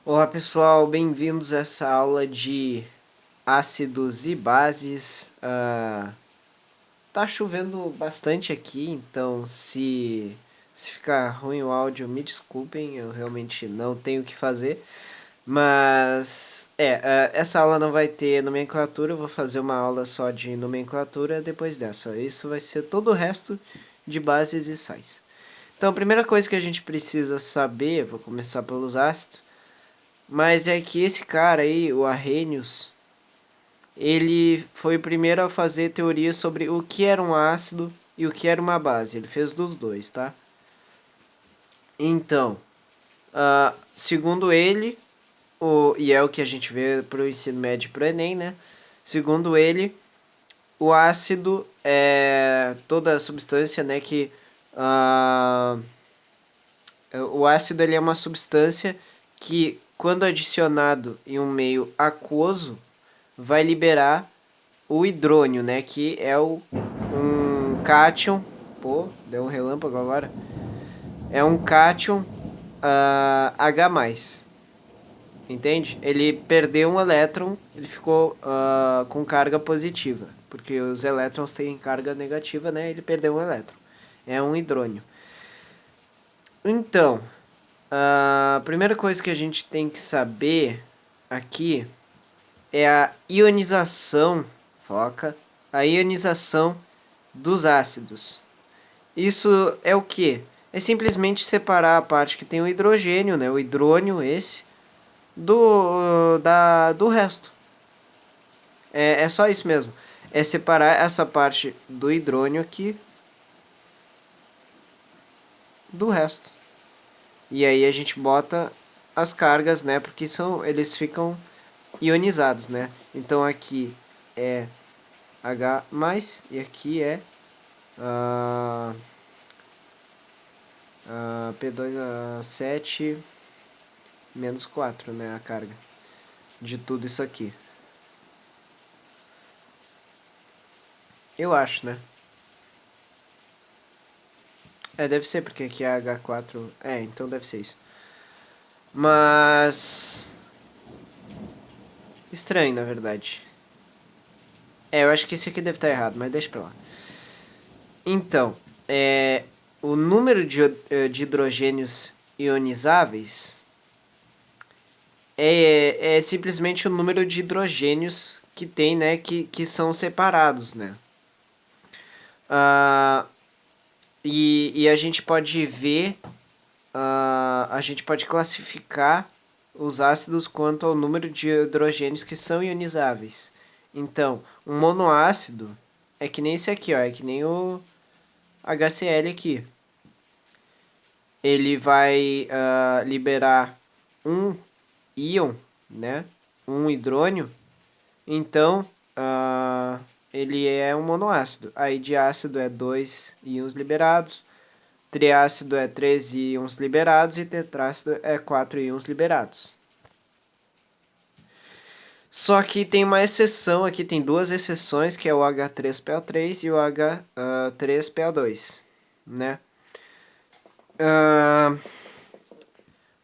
Olá pessoal, bem-vindos a essa aula de ácidos e bases. Tá chovendo bastante aqui, então se ficar ruim o áudio, me desculpem, eu realmente não tenho o que fazer. Mas, essa aula não vai ter nomenclatura, eu vou fazer uma aula só de nomenclatura depois dessa. Isso vai ser todo o resto de bases e sais. Então, a primeira coisa que a gente precisa saber, vou começar pelos ácidos, mas é que esse cara aí, o Arrhenius, ele foi o primeiro a fazer teoria sobre o que era um ácido e o que era uma base. Ele fez dos dois, tá? Então, segundo ele, e é o que a gente vê pro ensino médio e pro Enem, né? Segundo ele, o ácido é toda a substância, né, que... o ácido ele é uma substância que, quando adicionado em um meio aquoso, vai liberar o hidrônio, né? Que é um cátion. Pô, deu um relâmpago agora. É um cátion H+. Entende? Ele perdeu um elétron, ele ficou com carga positiva. Porque os elétrons têm carga negativa, né? Ele perdeu um elétron. É um hidrônio. Então, a primeira coisa que a gente tem que saber aqui é a ionização, foca, a ionização dos ácidos. Isso é o que? É simplesmente separar a parte que tem o hidrogênio, né, o hidrônio esse, do resto. É só isso mesmo. É separar essa parte do hidrônio aqui do resto. E aí a gente bota as cargas, né, porque eles ficam ionizados, né? Então aqui é H+, e aqui é P2A7 menos 4, né? A carga de tudo isso aqui. Eu acho, né? Deve ser, porque aqui é H4. Então deve ser isso. Mas... estranho, na verdade. Eu acho que esse aqui deve estar errado, mas deixa pra lá. Então, o número de hidrogênios ionizáveis é simplesmente o número de hidrogênios que tem, né, que são separados, né? E a gente pode ver, a gente pode classificar os ácidos quanto ao número de hidrogênios que são ionizáveis. Então, um monoácido é que nem esse aqui, ó, é que nem o HCl aqui. Ele vai liberar um íon, né? Um hidrônio. Então, ele é um monoácido. Aí de ácido é 2 íons liberados, triácido é 3 íons liberados e tetrácido é 4 íons liberados. Só que tem uma exceção aqui, tem duas exceções, que é o H3PO3 e o H3PO2, né?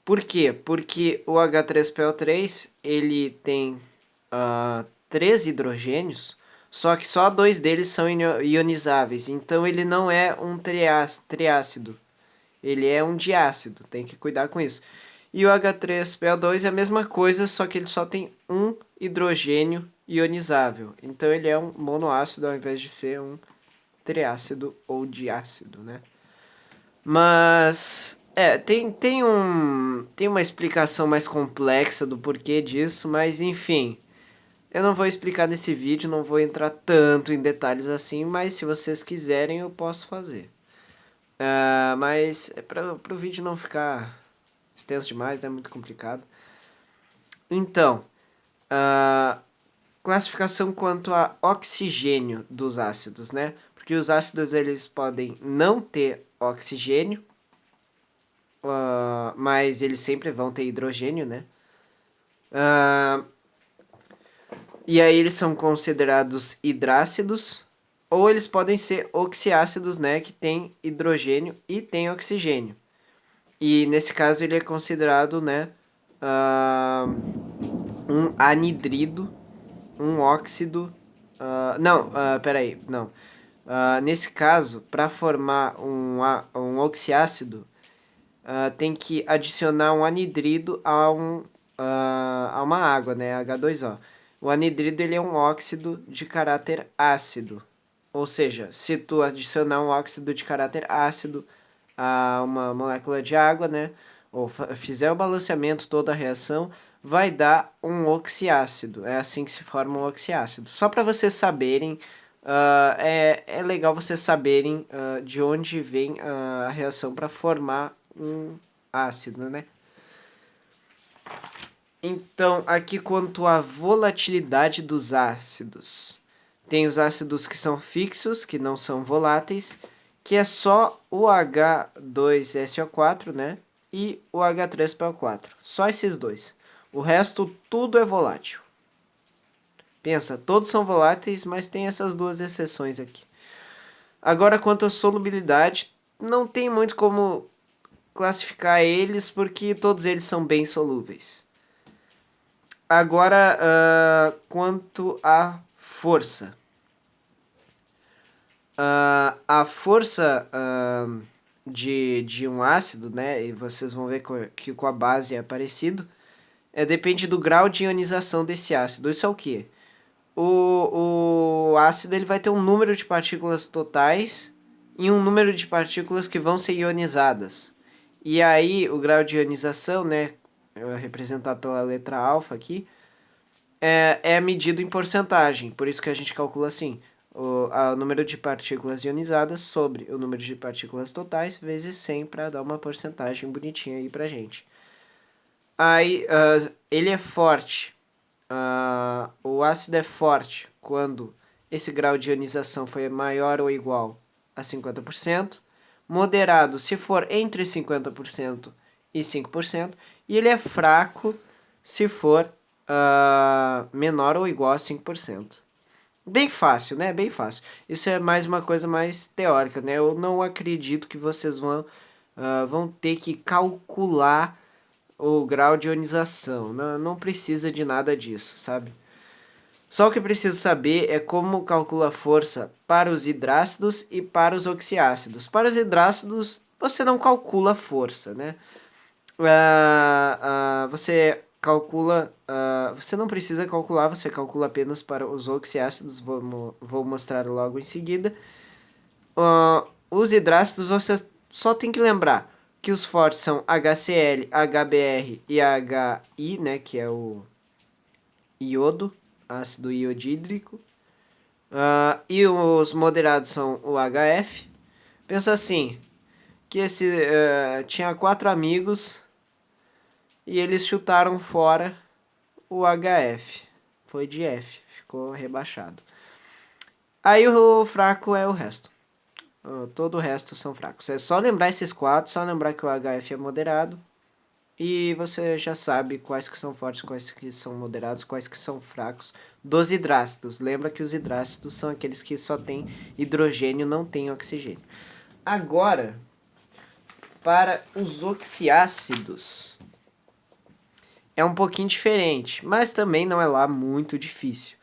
Por quê? Porque o H3PO3 ele tem 3 hidrogênios, só que só 2 deles são ionizáveis. Então ele não é um triácido, ele é um diácido, tem que cuidar com isso. E o H3PO2 é a mesma coisa, só que ele só tem um hidrogênio ionizável. Então ele é um monoácido ao invés de ser um triácido ou diácido, né? Mas tem uma explicação mais complexa do porquê disso, mas enfim, eu não vou explicar nesse vídeo, não vou entrar tanto em detalhes assim, mas se vocês quiserem eu posso fazer. Mas para o vídeo não ficar extenso demais, não é muito complicado. Então, classificação quanto a oxigênio dos ácidos, né? Porque os ácidos eles podem não ter oxigênio, mas eles sempre vão ter hidrogênio, né? E aí eles são considerados hidrácidos, ou eles podem ser oxiácidos, né? Que tem hidrogênio e tem oxigênio. E nesse caso ele é considerado, né? um anidrido, um óxido. Peraí, não. Nesse caso, para formar um oxiácido, tem que adicionar um anidrido a uma água, né? H2O. O anidrido ele é um óxido de caráter ácido. Ou seja, se tu adicionar um óxido de caráter ácido a uma molécula de água, né? Ou fizer o balanceamento, toda a reação, vai dar um oxiácido. É assim que se forma um oxiácido. Só para vocês saberem, é legal vocês saberem de onde vem a reação para formar um ácido, né? Então, aqui quanto à volatilidade dos ácidos. Tem os ácidos que são fixos, que não são voláteis, que é só o H2SO4, né? E o H3PO4. Só esses dois. O resto, tudo é volátil. Pensa, todos são voláteis, mas tem essas duas exceções aqui. Agora, quanto à solubilidade, não tem muito como classificar eles, porque todos eles são bem solúveis. Agora, quanto à força. A força de um ácido, né, e vocês vão ver que com a base é parecido, depende do grau de ionização desse ácido. Isso é o quê? O ácido ele vai ter um número de partículas totais e um número de partículas que vão ser ionizadas. E aí o grau de ionização, né, representado pela letra alfa aqui, é medido em porcentagem. Por isso que a gente calcula assim: o número de partículas ionizadas sobre o número de partículas totais vezes 100 para dar uma porcentagem bonitinha aí pra gente. Aí ele é forte. O ácido é forte quando esse grau de ionização foi maior ou igual a 50%. Moderado se for entre 50% e 5%. E ele é fraco se for menor ou igual a 5%. Bem fácil, né? Bem fácil. Isso é mais uma coisa mais teórica, né? Eu não acredito que vocês vão ter que calcular o grau de ionização. Não precisa de nada disso, sabe? Só o que precisa saber é como calcula a força para os hidrácidos e para os oxiácidos. Para os hidrácidos, você não calcula a força, né? Você calcula, você não precisa calcular, você calcula apenas para os oxiácidos, vou mostrar logo em seguida. Os hidrácidos você só tem que lembrar que os fortes são HCl, HBr e HI, né, que é o iodo, ácido iodídrico. E os moderados são o HF. Pensa assim, que tinha 4 amigos e eles chutaram fora o HF. Foi de F, ficou rebaixado. Aí o fraco é o resto. Todo o resto são fracos. É só lembrar esses 4, só lembrar que o HF é moderado. E você já sabe quais que são fortes, quais que são moderados, quais que são fracos dos hidrácidos. Lembra que os hidrácidos são aqueles que só tem hidrogênio, não tem oxigênio. Agora, para os oxiácidos. É um pouquinho diferente, mas também não é lá muito difícil.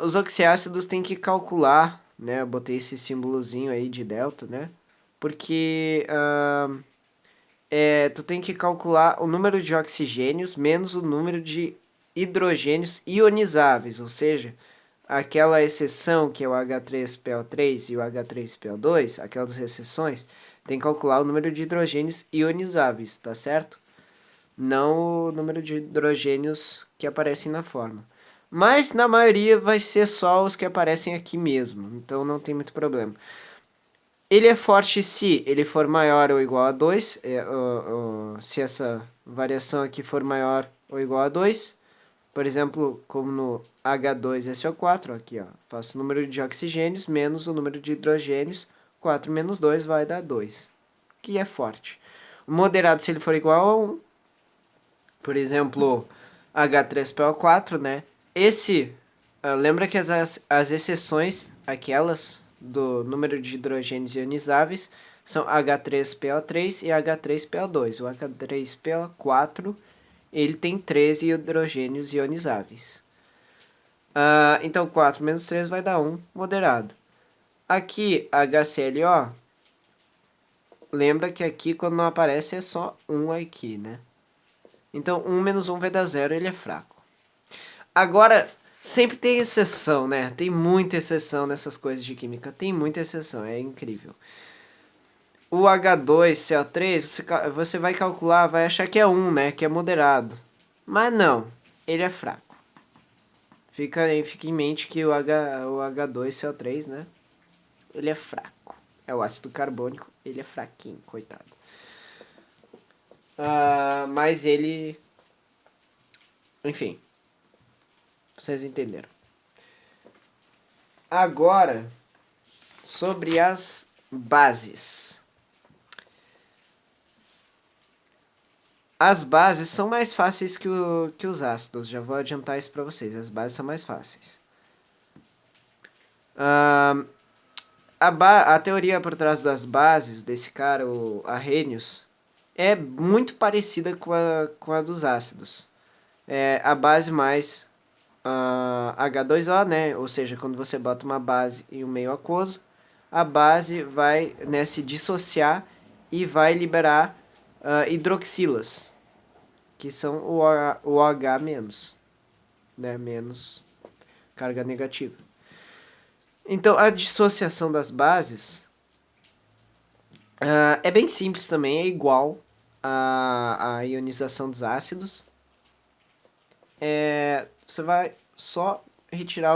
Os oxiácidos tem que calcular, né? Eu botei esse símbolozinho aí de delta, né? Porque tu tem que calcular o número de oxigênios menos o número de hidrogênios ionizáveis, ou seja, aquela exceção que é o H3PO3 e o H3PO2, aquelas exceções, tem que calcular o número de hidrogênios ionizáveis, tá certo? Não o número de hidrogênios que aparecem na fórmula. Mas na maioria vai ser só os que aparecem aqui mesmo, então não tem muito problema. Ele é forte se ele for maior ou igual a 2, se essa variação aqui for maior ou igual a 2. Por exemplo, como no H2SO4, aqui ó, faço o número de oxigênios menos o número de hidrogênios, 4 menos 2 vai dar 2, que é forte. O moderado se ele for igual a 1, por exemplo, H3PO4, né? Lembra que as exceções, aquelas do número de hidrogênios ionizáveis, são H3PO3 e H3PO2. O H3PO4, ele tem 13 hidrogênios ionizáveis. Então 4 menos 3 vai dar 1, moderado. Aqui, HClO, lembra que aqui quando não aparece é só 1 aqui, né? Então 1 menos 1 vai dar 0, ele é fraco. Agora, sempre tem exceção, né? Tem muita exceção nessas coisas de química. Tem muita exceção, é incrível. O H2CO3, você vai calcular, vai achar que é 1, né? Que é moderado. Mas não, ele é fraco. Fica em mente que o H2CO3, né? Ele é fraco. É o ácido carbônico, ele é fraquinho, coitado. Mas ele... Enfim, vocês entenderam. Agora, sobre as bases. As bases são mais fáceis que os ácidos. Já vou adiantar isso para vocês. As bases são mais fáceis. A teoria por trás das bases desse cara, o Arrhenius, é muito parecida com a dos ácidos. É a base mais H2O, né? Ou seja, quando você bota uma base em um meio aquoso, a base vai, né, se dissociar e vai liberar hidroxilas, que são o OH-, né? Menos carga negativa. Então, a dissociação das bases é bem simples também, é igual à ionização dos ácidos. Você vai só retirar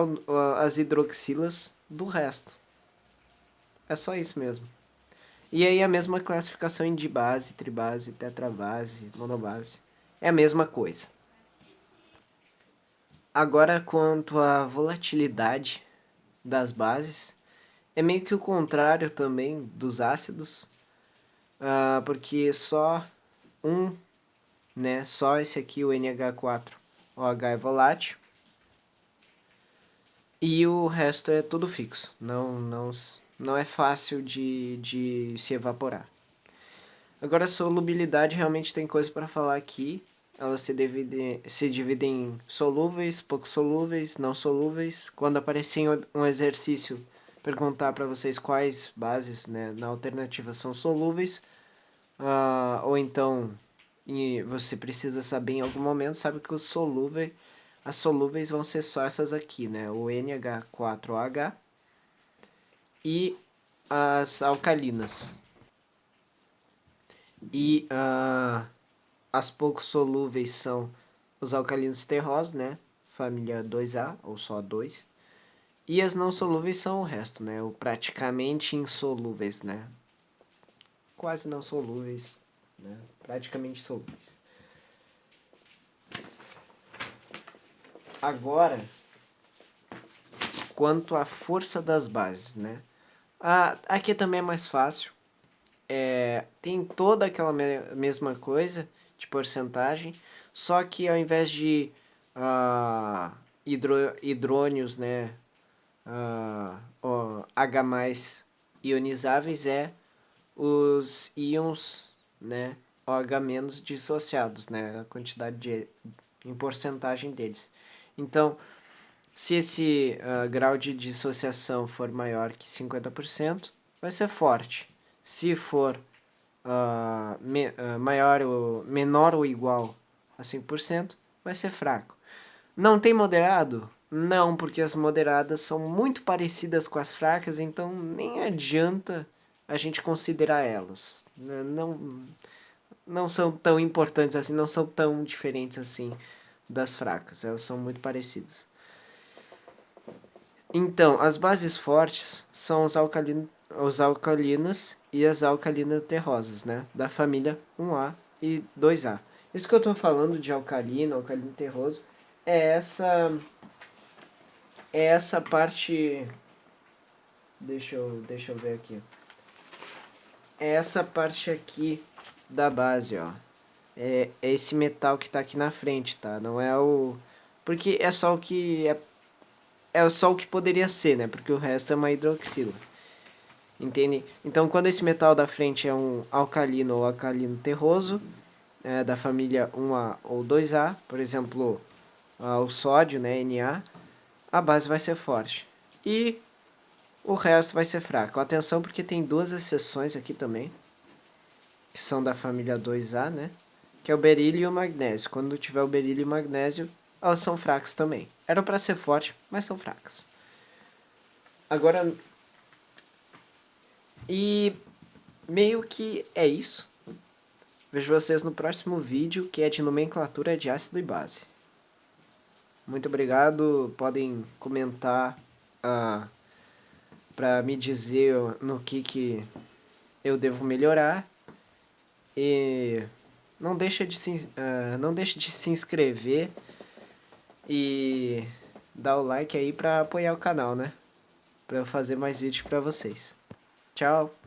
as hidroxilas do resto. É só isso mesmo. E aí a mesma classificação em dibase, tribase, tetrabase, monobase. É a mesma coisa. Agora, quanto à volatilidade das bases, é meio que o contrário também dos ácidos, porque só só esse aqui, o NH4OH é volátil, e o resto é tudo fixo, não é fácil de se evaporar. Agora, a solubilidade realmente tem coisa para falar aqui. Elas se dividem em solúveis, pouco solúveis, não solúveis. Quando aparecer um exercício, perguntar para vocês quais bases, né, na alternativa são solúveis, ou então você precisa saber em algum momento, sabe que as solúveis vão ser só essas aqui, né, o NH4OH e as alcalinas. E as pouco solúveis são os alcalinos terrosos, né? Família 2A, ou só 2. E as não solúveis são o resto, né? O praticamente insolúveis, né? Quase não solúveis, né? Praticamente solúveis. Agora, quanto à força das bases, né? Aqui também é mais fácil. Tem toda aquela mesma coisa de porcentagem, só que ao invés de hidrônios, né, H+, ionizáveis, os íons, né, OH- dissociados, né, a quantidade em porcentagem deles. Então, se esse grau de dissociação for maior que 50%, vai ser forte. Se for menor ou igual a 5%, vai ser fraco. Não tem moderado? Não, porque as moderadas são muito parecidas com as fracas, então nem adianta a gente considerar elas. Não são tão importantes assim, não são tão diferentes assim das fracas, elas são muito parecidas. Então, as bases fortes são os alcalinas e as alcalinas terrosas, né? Da família 1A e 2A. Isso que eu estou falando de alcalino terroso, é essa parte... Deixa eu ver aqui. É essa parte aqui da base, ó. É esse metal que está aqui na frente, tá? Não é o... Porque é só o que... É só o que poderia ser, né? Porque o resto é uma hidroxila. Entende? Então, quando esse metal da frente é um alcalino ou alcalino terroso, da família 1A ou 2A, por exemplo, o sódio, né, Na, a base vai ser forte. E o resto vai ser fraco. Atenção porque tem duas exceções aqui também, que são da família 2A, né? Que é o berílio e o magnésio. Quando tiver o berílio e o magnésio, elas são fracas também. Eram para ser forte, mas são fracas. Agora, e meio que é isso. Vejo vocês no próximo vídeo, que é de nomenclatura de ácido e base. Muito obrigado. Podem comentar para me dizer no que eu devo melhorar. E não deixe de se inscrever e dar o like aí para apoiar o canal, né? Para eu fazer mais vídeos para vocês. Tchau!